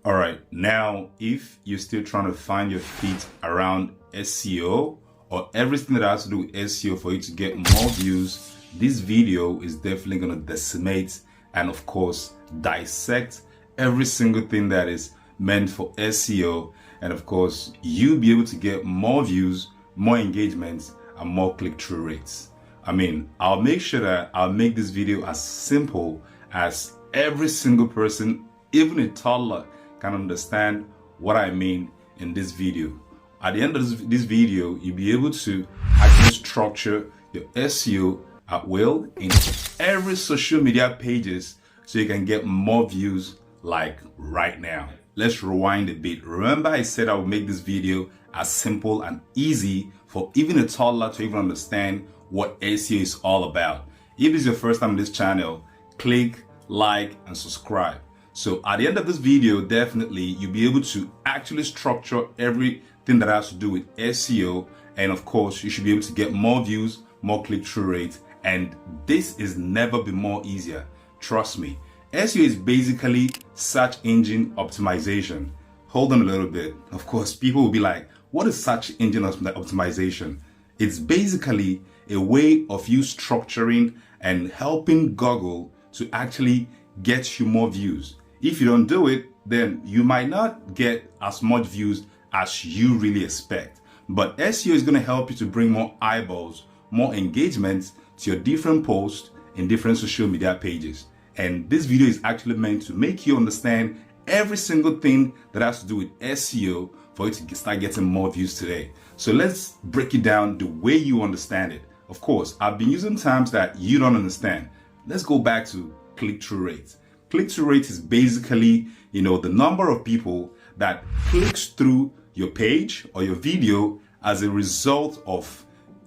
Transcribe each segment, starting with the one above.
All right, now if you're still trying to find your feet around SEO or everything that has to do with SEO for you to get more views, this video is definitely going to decimate and of course dissect every single thing that is meant for SEO, and of course you'll be able to get more views, more engagements, and more click-through rates. I'll make sure that I'll make this video as simple as every single person, even a toddler, can understand what I mean in this video. At the end of this video, you'll be able to actually structure your SEO at will in every social media pages so you can get more views like right now. Let's rewind a bit. Remember I said I would make this video as simple and easy for even a toddler to even understand what SEO is all about. If this is your first time on this channel, click, like, and subscribe. So at the end of this video, definitely you'll be able to actually structure everything that has to do with SEO, and of course you should be able to get more views, more click-through rates, and this is never been more easier. Trust me. SEO is basically search engine optimization. Hold on a little bit. Of course, people will be like, what is search engine optimization? It's basically a way of you structuring and helping Google to actually get you more views. If you don't do it, then you might not get as much views as you really expect. But SEO is going to help you to bring more eyeballs, more engagements to your different posts in different social media pages. And this video is actually meant to make you understand every single thing that has to do with SEO for you to start getting more views today. So let's break it down the way you understand it. Of course, I've been using terms that you don't understand. Let's go back to click-through rate. Click-through rate is basically, the number of people that clicks through your page or your video as a result of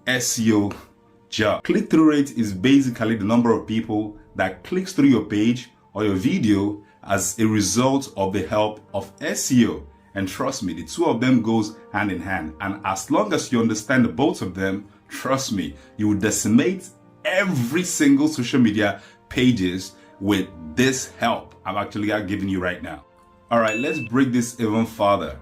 SEO job. Click-through rate is basically the number of people that clicks through your page or your video as a result of the help of SEO. And trust me, the two of them goes hand in hand. And as long as you understand the both of them, trust me, you will decimate every single social media pages with this help I'm actually giving you right now. All right, let's break this even further.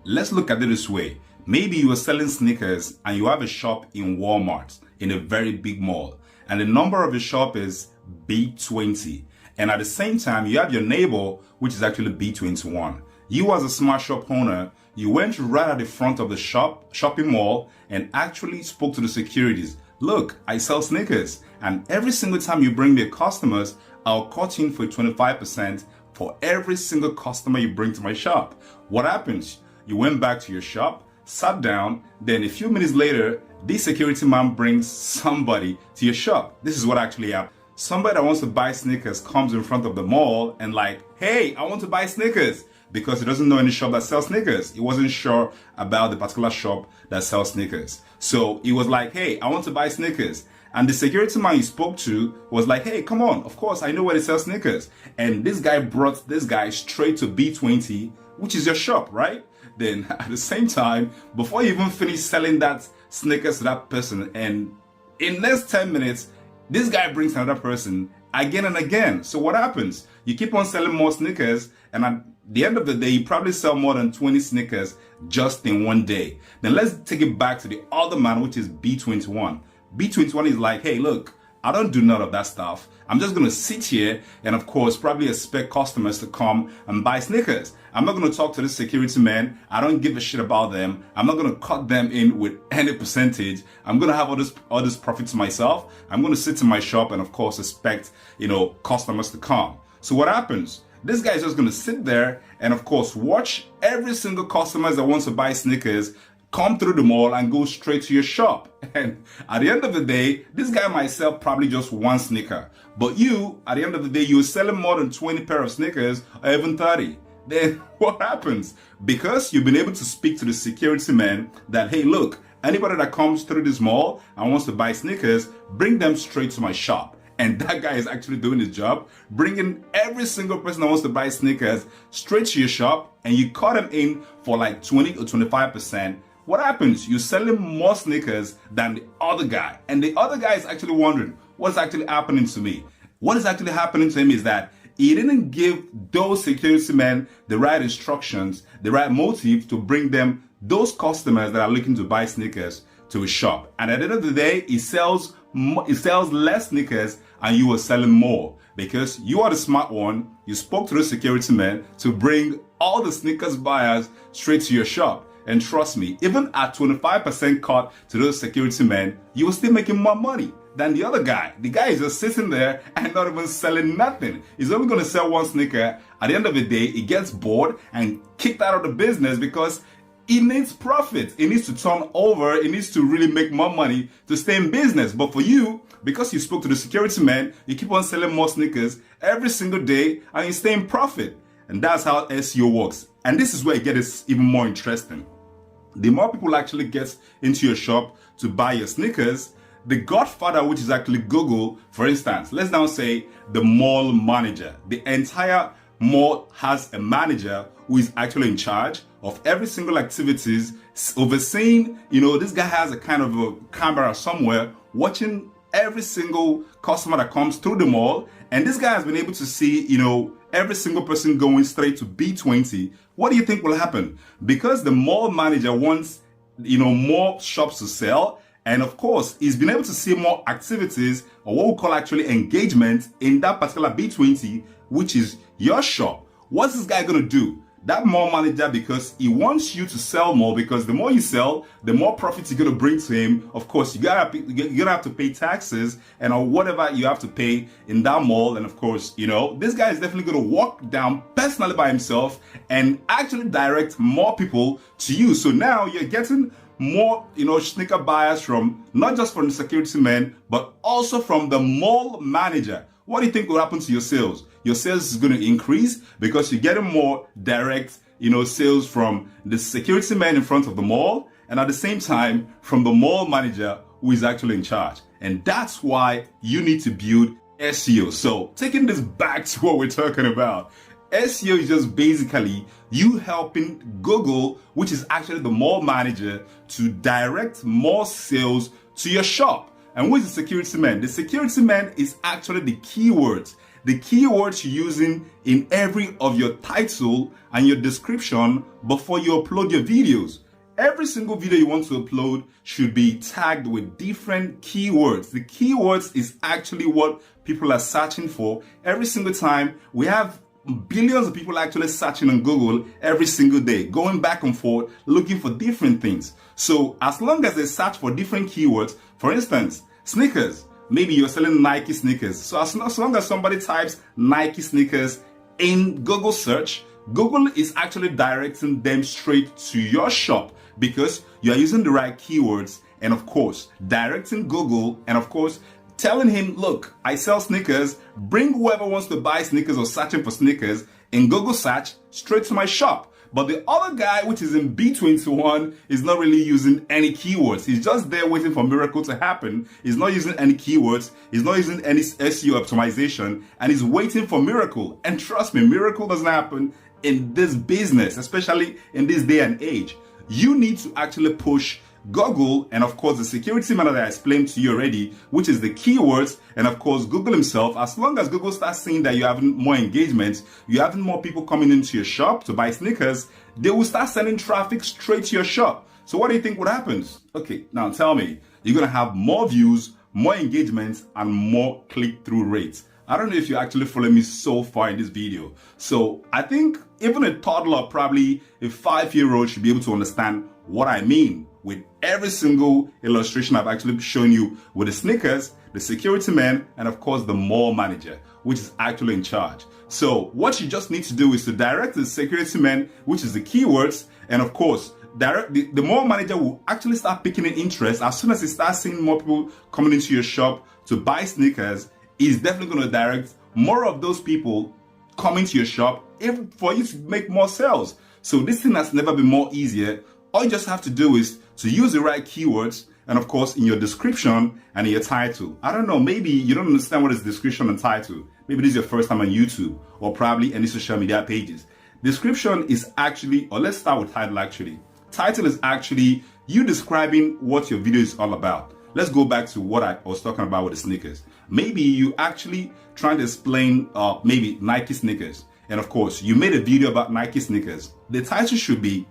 Let's look at it this way. Maybe you are selling sneakers and you have a shop in Walmart, in a very big mall, and the number of your shop is B20. And at the same time, you have your neighbor, which is actually B21. You as a smart shop owner, you went right at the front of the shopping mall and actually spoke to the securities. Look, I sell sneakers, and every single time you bring me customers, I'll cut in for 25% for every single customer you bring to my shop. What happens? You went back to your shop, sat down, then a few minutes later, this security man brings somebody to your shop. This is what actually happened. Somebody that wants to buy sneakers comes in front of the mall and like, hey, I want to buy sneakers, because he doesn't know any shop that sells sneakers. He wasn't sure about the particular shop that sells sneakers. So he was like, hey, I want to buy sneakers. And the security man he spoke to was like, hey, come on, of course, I know where they sell sneakers. And this guy brought this guy straight to B20, which is your shop, right? Then at the same time, before you even finish selling that sneakers to that person, and in next 10 minutes, this guy brings another person again and again. So what happens? You keep on selling more sneakers, and at the end of the day, you probably sell more than 20 sneakers just in one day. Then let's take it back to the other man, which is B21. B21 is like, hey, look, I don't do none of that stuff. I'm just going to sit here and, of course, probably expect customers to come and buy sneakers. I'm not going to talk to the security man. I don't give a shit about them. I'm not going to cut them in with any percentage. I'm going to have all this profit to myself. I'm going to sit in my shop and, of course, expect, customers to come. So what happens? This guy is just going to sit there and, of course, watch every single customer that wants to buy sneakers come through the mall and go straight to your shop. And at the end of the day, this guy might sell probably just one sneaker. But you, at the end of the day, you're selling more than 20 pair of sneakers or even 30. Then what happens? Because you've been able to speak to the security man that, hey, look, anybody that comes through this mall and wants to buy sneakers, bring them straight to my shop. And that guy is actually doing his job, bringing every single person that wants to buy sneakers straight to your shop, and you cut them in for like 20 or 25%. What happens? You're selling more sneakers than the other guy. And the other guy is actually wondering, what's actually happening to me? What is actually happening to him is that he didn't give those security men the right instructions, the right motive to bring them those customers that are looking to buy sneakers to his shop. And at the end of the day, he sells less sneakers and you are selling more because you are the smart one. You spoke to the security men to bring all the sneakers buyers straight to your shop. And trust me, even at 25% cut to those security men, you will still making more money than the other guy. The guy is just sitting there and not even selling nothing. He's only going to sell one sneaker. At the end of the day, he gets bored and kicked out of the business because he needs profit. He needs to turn over. He needs to really make more money to stay in business. But for you, because you spoke to the security man, you keep on selling more sneakers every single day and you stay in profit. And that's how SEO works. And this is where it gets even more interesting. The more people actually get into your shop to buy your sneakers, the godfather, which is actually Google, for instance, let's now say the mall manager. The entire mall has a manager who is actually in charge of every single activities, overseeing, this guy has a kind of a camera somewhere watching every single customer that comes through the mall. And this guy has been able to see, every single person going straight to B20. What do you think will happen? Because the mall manager wants, more shops to sell. And of course, he's been able to see more activities or what we call actually engagement in that particular B20, which is your shop. What's this guy going to do? That mall manager, because he wants you to sell more, because the more you sell, the more profits you're going to bring to him. Of course, you're going to have to pay taxes and or whatever you have to pay in that mall. And of course, this guy is definitely going to walk down personally by himself and actually direct more people to you. So now you're getting more, sneaker buyers from not just from the security men, but also from the mall manager. What do you think will happen to your sales? Your sales is going to increase because you're getting more direct, sales from the security man in front of the mall, and at the same time from the mall manager who is actually in charge. And that's why you need to build SEO. So taking this back to what we're talking about, SEO is just basically you helping Google, which is actually the mall manager, to direct more sales to your shop. And who is the security man? The security man is actually the keywords. The keywords you're using in every of your title and your description before you upload your videos. Every single video you want to upload should be tagged with different keywords. The keywords is actually what people are searching for every single time. We have billions of people actually searching on Google every single day, going back and forth, looking for different things. So as long as they search for different keywords, for instance, sneakers, maybe you're selling Nike sneakers. So as long as somebody types Nike sneakers in Google search, Google is actually directing them straight to your shop because you're using the right keywords and of course, directing Google and of course, telling him, look, I sell sneakers, bring whoever wants to buy sneakers or searching for sneakers in Google search straight to my shop. But the other guy, which is in B21, is not really using any keywords. He's just there waiting for miracle to happen. He's not using any keywords. He's not using any SEO optimization, and he's waiting for miracle. And trust me, miracle doesn't happen in this business, especially in this day and age. You need to actually push Google and of course the security man that I explained to you already, which is the keywords, and of course Google himself. As long as Google starts seeing that you're having more engagement, you're having more people coming into your shop to buy sneakers, they will start sending traffic straight to your shop. So what do you think would happen? Okay, now tell me, you're gonna have more views, more engagement, and more click-through rates. I don't know if you actually follow me so far in this video. So I think even a toddler, probably a 5-year-old, should be able to understand what I mean with every single illustration I've actually shown you with the sneakers, the security man, and of course the mall manager, which is actually in charge. So what you just need to do is to direct the security man, which is the keywords, and of course direct the mall manager will actually start picking an interest. As soon as he starts seeing more people coming into your shop to buy sneakers, he's definitely going to direct more of those people coming to your shop for you to make more sales. So this thing has never been more easier. All you just have to do is to use the right keywords and of course in your description and in your title. I don't know, maybe you don't understand what is description and title. Maybe this is your first time on YouTube or probably any social media pages. Description is actually, or let's start with title actually. Title is actually you describing what your video is all about. let's go back to what I was talking about with the sneakers. Maybe you actually trying to explain maybe Nike sneakers. And of course, you made a video about Nike sneakers. The title should be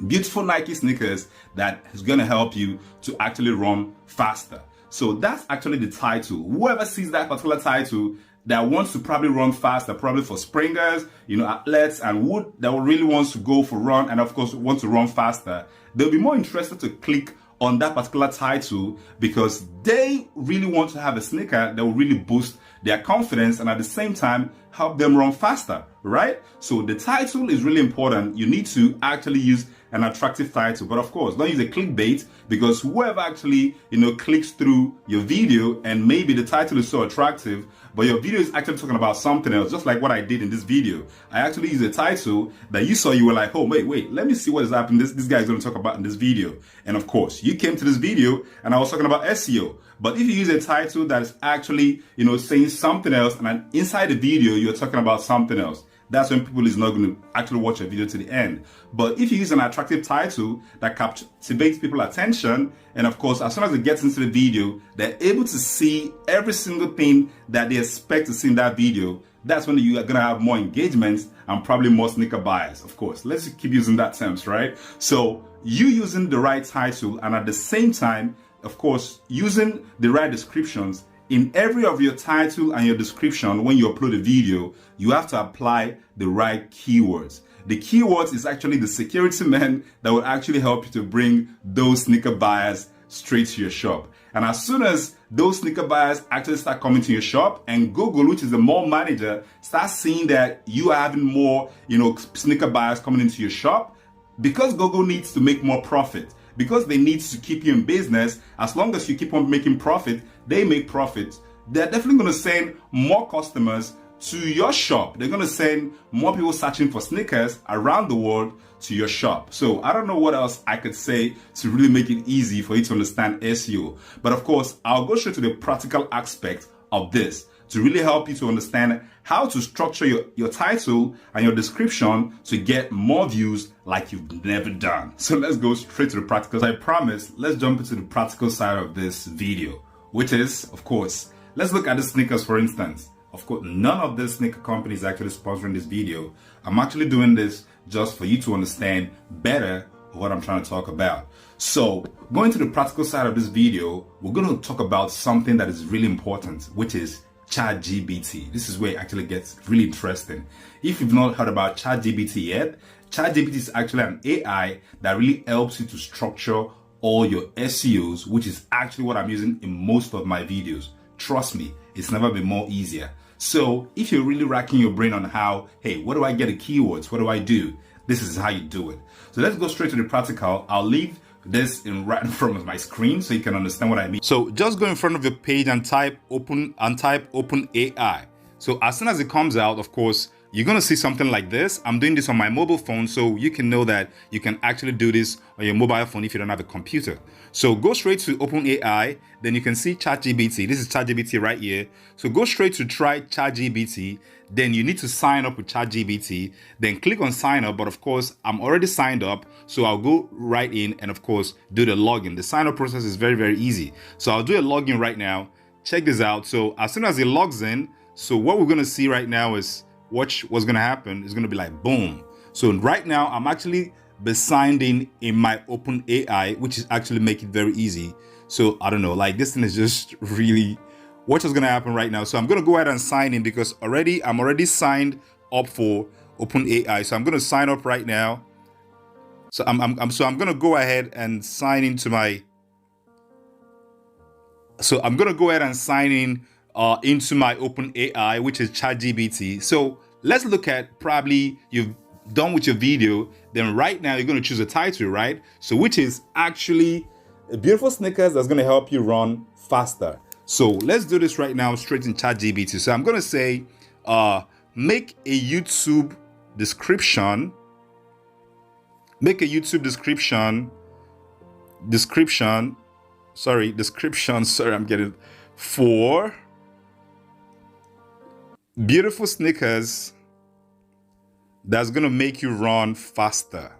beautiful Nike sneakers that is going to help you to actually run faster. So that's actually the title. Whoever sees that particular title that wants to probably run faster, probably for springers, athletes, and that really wants to go for run, and of course want to run faster, they'll be more interested to click on that particular title because they really want to have a sneaker that will really boost their confidence and at the same time help them run faster, right? So the title is really important. You need to actually use an attractive title, but of course don't use a clickbait, because whoever actually clicks through your video and maybe the title is so attractive but your video is actually talking about something else, just like what I did in this video. I actually used a title that you saw, you were like, oh wait, let me see what is happening, this guy is going to talk about in this video. And of course you came to this video and I was talking about SEO. But if you use a title that is actually saying something else and then inside the video you're talking about something else, that's when people is not going to actually watch your video to the end. But if you use an attractive title that captivates people's attention, and of course, as soon as it gets into the video, they're able to see every single thing that they expect to see in that video, that's when you are going to have more engagements and probably more sneaker buyers. Of course, let's keep using that terms, right? So you using the right title and at the same time, of course, using the right descriptions. In every of your title and your description, when you upload a video, you have to apply the right keywords. The keywords is actually the security man that will actually help you to bring those sneaker buyers straight to your shop. And as soon as those sneaker buyers actually start coming to your shop and Google, which is the mall manager, starts seeing that you are having more, sneaker buyers coming into your shop, because Google needs to make more profit, because they need to keep you in business. As long as you keep on making profit, they make profit. They're definitely going to send more customers to your shop. They're going to send more people searching for sneakers around the world to your shop. So I don't know what else I could say to really make it easy for you to understand SEO. But of course, I'll go straight to the practical aspect of this to really help you to understand how to structure your title and your description to get more views like you've never done. So let's go straight to the practical. As I promised, let's jump into the practical side of this video, which is, of course, let's look at the sneakers, for instance. Of course, none of the sneaker companies actually sponsoring this video. I'm actually doing this just for you to understand better what I'm trying to talk about. So going to the practical side of this video, we're going to talk about something that is really important, which is ChatGPT. This is where it actually gets really interesting. If you've not heard about ChatGPT yet, ChatGPT is actually an AI that really helps you to structure all your SEOs, which is actually what I'm using in most of my videos. Trust me, it's never been more easier. So if you're really racking your brain on how, hey, what do I get the keywords? What do I do? This is how you do it. So let's go straight to the practical. I'll leave this right in front of my screen so you can understand what I mean. So just go in front of your page and type open AI. So as soon as it comes out, of course, you're going to see something like this. I'm doing this on my mobile phone, so you can know that you can actually do this on your mobile phone if you don't have a computer. So go straight to OpenAI, then you can see ChatGPT. This is ChatGPT right here. So go straight to try ChatGPT. Then you need to sign up with ChatGPT. Then click on sign up. But of course, I'm already signed up. So I'll go right in and of course, do the login. The sign up process is very, very easy. So I'll do a login right now. Check this out. So as soon as it logs in, so what we're going to see right now is what's going to happen is going to be like, boom. So right now, I'm actually signed in my OpenAI, which is actually make it very easy. So I don't know, like this thing is just really, what is going to happen right now? So I'm going to go ahead and sign in because I'm already signed up for OpenAI. So I'm going to sign up right now. So I'm going to go ahead and sign into my, so I'm going to go ahead and sign in into my OpenAI, which is ChatGPT. So let's look at, probably you've done with your video, then right now you're going to choose a title, right? So which is actually a beautiful sneakers that's going to help you run faster. So let's do this right now straight in ChatGPT. So I'm going to say, make a YouTube description. Make a YouTube description. Sorry, I'm getting for beautiful sneakers that's gonna make you run faster.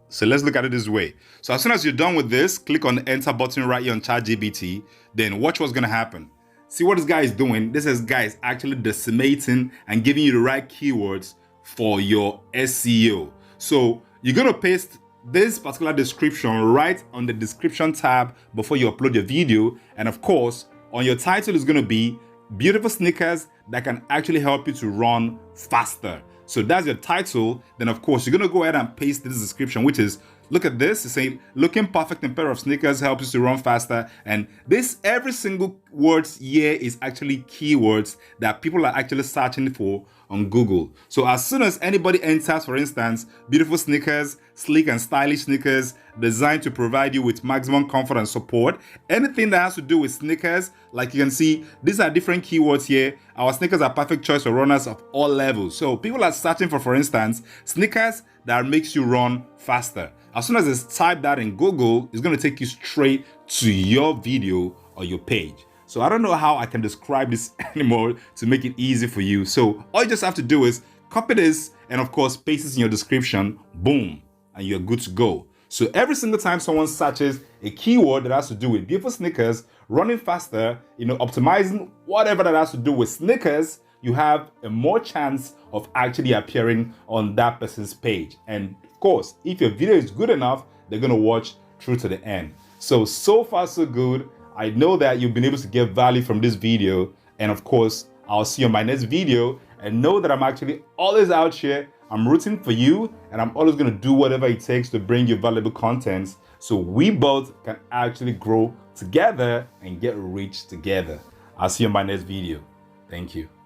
So let's look at it this way. So as soon as you're done with this, click on the enter button right here on ChatGPT. Then watch what's going to happen. See what this guy is doing. This guy is actually decimating and giving you the right keywords for your SEO. So you're going to paste this particular description right on the description tab before you upload your video. And of course, on your title is going to be beautiful sneakers that can actually help you to run faster. So that's your title. Then of course, you're going to go ahead and paste this description, which is, look at this. It's saying, looking perfect in a pair of sneakers helps you to run faster. And this, every single word here is actually keywords that people are actually searching for on Google. So as soon as anybody enters, for instance, beautiful sneakers, sleek and stylish sneakers designed to provide you with maximum comfort and support, anything that has to do with sneakers, like you can see, these are different keywords here. Our sneakers are perfect choice for runners of all levels. So people are searching for instance, sneakers that makes you run faster. As soon as they type that in Google, it's going to take you straight to your video or your page. So I don't know how I can describe this anymore to make it easy for you. So all you just have to do is copy this and of course paste this in your description, boom, and you're good to go. So every single time someone searches a keyword that has to do with beautiful sneakers, running faster, optimizing whatever that has to do with sneakers, you have a more chance of actually appearing on that person's page. And of course, if your video is good enough, they're going to watch through to the end. So far so good. I know that you've been able to get value from this video. And of course, I'll see you on my next video. And know that I'm actually always out here. I'm rooting for you. And I'm always going to do whatever it takes to bring you valuable content so we both can actually grow together and get rich together. I'll see you in my next video. Thank you.